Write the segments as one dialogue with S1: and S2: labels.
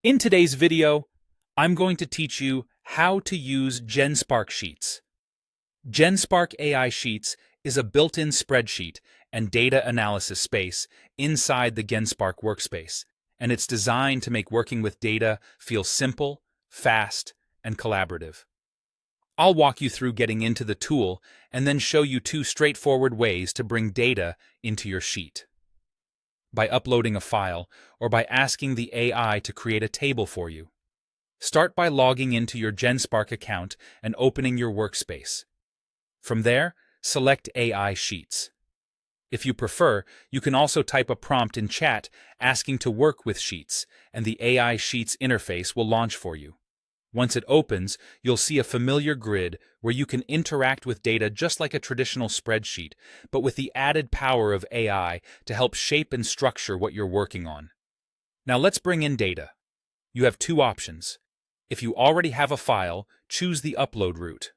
S1: In today's video, I'm going to teach you how to use Genspark Sheets. Genspark AI Sheets is a built-in spreadsheet and data analysis space inside the Genspark workspace, and it's designed to make working with data feel simple, fast, and collaborative. I'll walk you through getting into the tool and then show you two straightforward ways to bring data into your sheet: by uploading a file or by asking the AI to create a table for you. Start by logging into your Genspark account and opening your workspace. From there, select AI Sheets. If you prefer, you can also type a prompt in chat asking to work with Sheets, and the AI Sheets interface will launch for you. Once it opens, you'll see a familiar grid where you can interact with data just like a traditional spreadsheet, but with the added power of AI to help shape and structure what you're working on. Now let's bring in data. You have two options. If you already have a file, choose the upload route.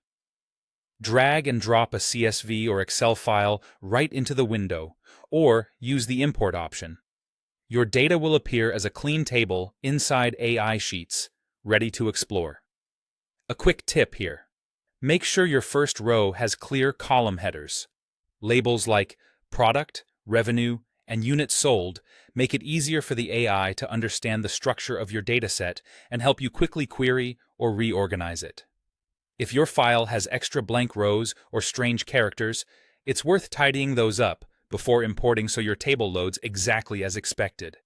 S1: Drag and drop a CSV or Excel file right into the window, or use the import option. Your data will appear as a clean table inside AI Sheets, ready to explore. A quick tip here: make sure your first row has clear column headers. Labels like product, revenue, and units sold make it easier for the AI to understand the structure of your dataset and help you quickly query or reorganize it. If your file has extra blank rows or strange characters, it's worth tidying those up before importing so your table loads exactly as expected.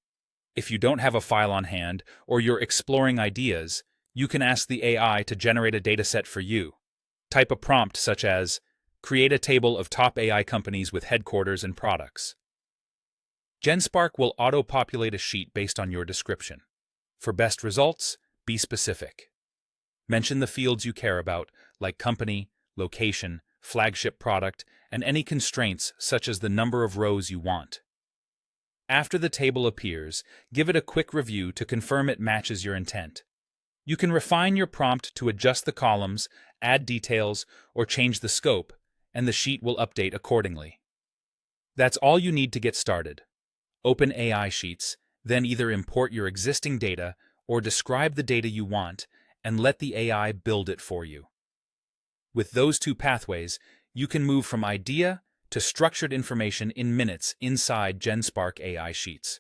S1: If you don't have a file on hand or you're exploring ideas, you can ask the AI to generate a dataset for you. Type a prompt such as, "Create a table of top AI companies with headquarters and products." Genspark will auto-populate a sheet based on your description. For best results, be specific. Mention the fields you care about, like company, location, flagship product, and any constraints such as the number of rows you want. After the table appears, give it a quick review to confirm it matches your intent. You can refine your prompt to adjust the columns, add details, or change the scope, and the sheet will update accordingly. That's all you need to get started. Open AI Sheets, then either import your existing data or describe the data you want, and let the AI build it for you. With those two pathways, you can move from idea to structured information in minutes inside Genspark AI Sheets.